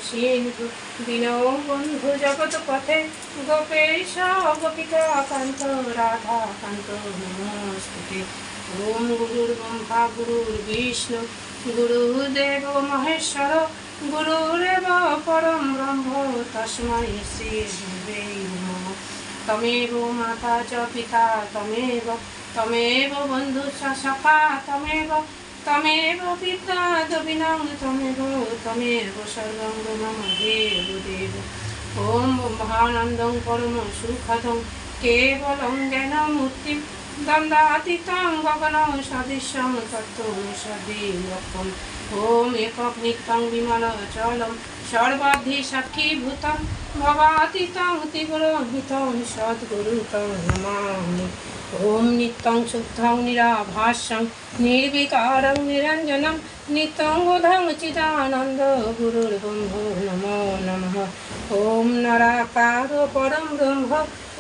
সিন্ধু দীনবন্ধু জগৎ পথে গোপেশ গোপিকা কান্ত রাধা কান্ত নমস্তুতে। ওম গুরুর্ব্রহ্মা গুরুর্বিষ্ণু গুরুদেব মহেশ্বর গুরুরেব পরম ব্রহ্ম তস্मै শ্রী গুরুবে নমঃ। তমেব মাতা চ পিতা তমেব বন্ধু চ সখা তমেব পিতা দবিনং তমেব সর্বং মম দেব। ওম ব্রহ্মানন্দং পরম সুখদং কেবলং জ্ঞানমূর্তিং দ্বন্দ্বাতীতং গগনং সদৃশং তত্ত্বমসিদ্ধম। ওম একক নিত্যং বিমলচলং সর্বাধি সাক্ষীভূতং ভবাতীতং ত্রিগুণহিতং সদ্গুরুং নমামি। ওম নিত্যং শুদ্ধং নিরাভাসং নির্বিকারং নিরঞ্জনং নিত্যং বোধং চিদানন্দ গুরুর্ব্রহ্মো নমো নমঃ। ওম নিরাকার পরম ব্রহ্ম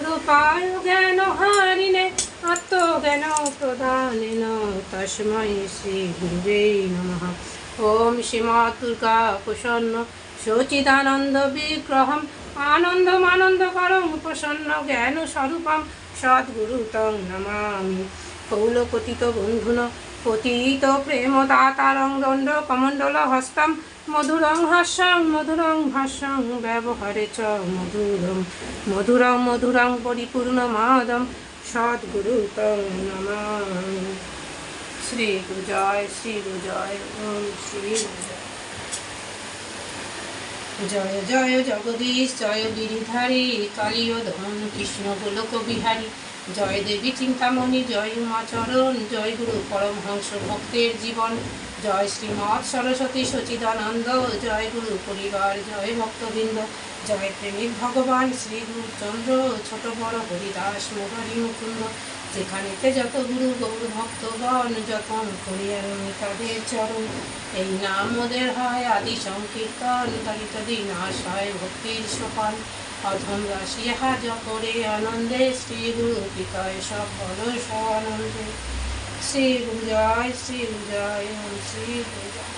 রূপায় জ্ঞানহারিণে আত্মজ্ঞান প্রদানেন তস্मै শ্রী গুরুবে নমঃ। ওম শ্রীমৎ দুর্গা প্রসন্ন সচিদানন্দ বিগ্রহম আনন্দমানন্দকরং প্রসন্ন জ্ঞান স্বরূপম সদ্গুরুতং নমামি। কৌলপতিত বন্ধুন পতিত প্রেমদাতারং দণ্ড কমণ্ডল হস্তম মধুরং হাস্যং ব্যবহারে চ মধুরং পরিপূর্ণমাদম সদ্গুরুতং নমামি। শ্রী গুরু জয়, শ্রী গুরু জয়, ওম শ্রী গুরু জয়। জয় জয় জগদীশ জয় গিরিধারী কালীয় ধন কৃষ্ণ গোলক বিহারী। জয় দেবী চিন্তামণি জয় উমাচরণ জয় গুরু পরমহংস ভক্তের জীবন। জয় শ্রীমৎ সরস্বতী সচিদানন্দ জয় গুরু পরিবার জয় ভক্তবৃন্দ। জয় প্রেমিক ভগবান শ্রী গুরুচন্দ্র ছোট বড় হরিদাস মুরারি মুকুন্দ। যেখানেতে যত গুরু গৌর ভক্তগণ যতন করি আমি তাদের চরণ। এই নাম ওদের হয় আদি সংকীর্তন তারিত দিন আশায় ভক্তির সোপান। অধম রাশি হাজ করে আনন্দে শ্রী গুরু কৃপায় সব বল আনন্দে। শ্রী গুরু জয়, শ্রী গুরু জয়, শ্রী গুরু জয়।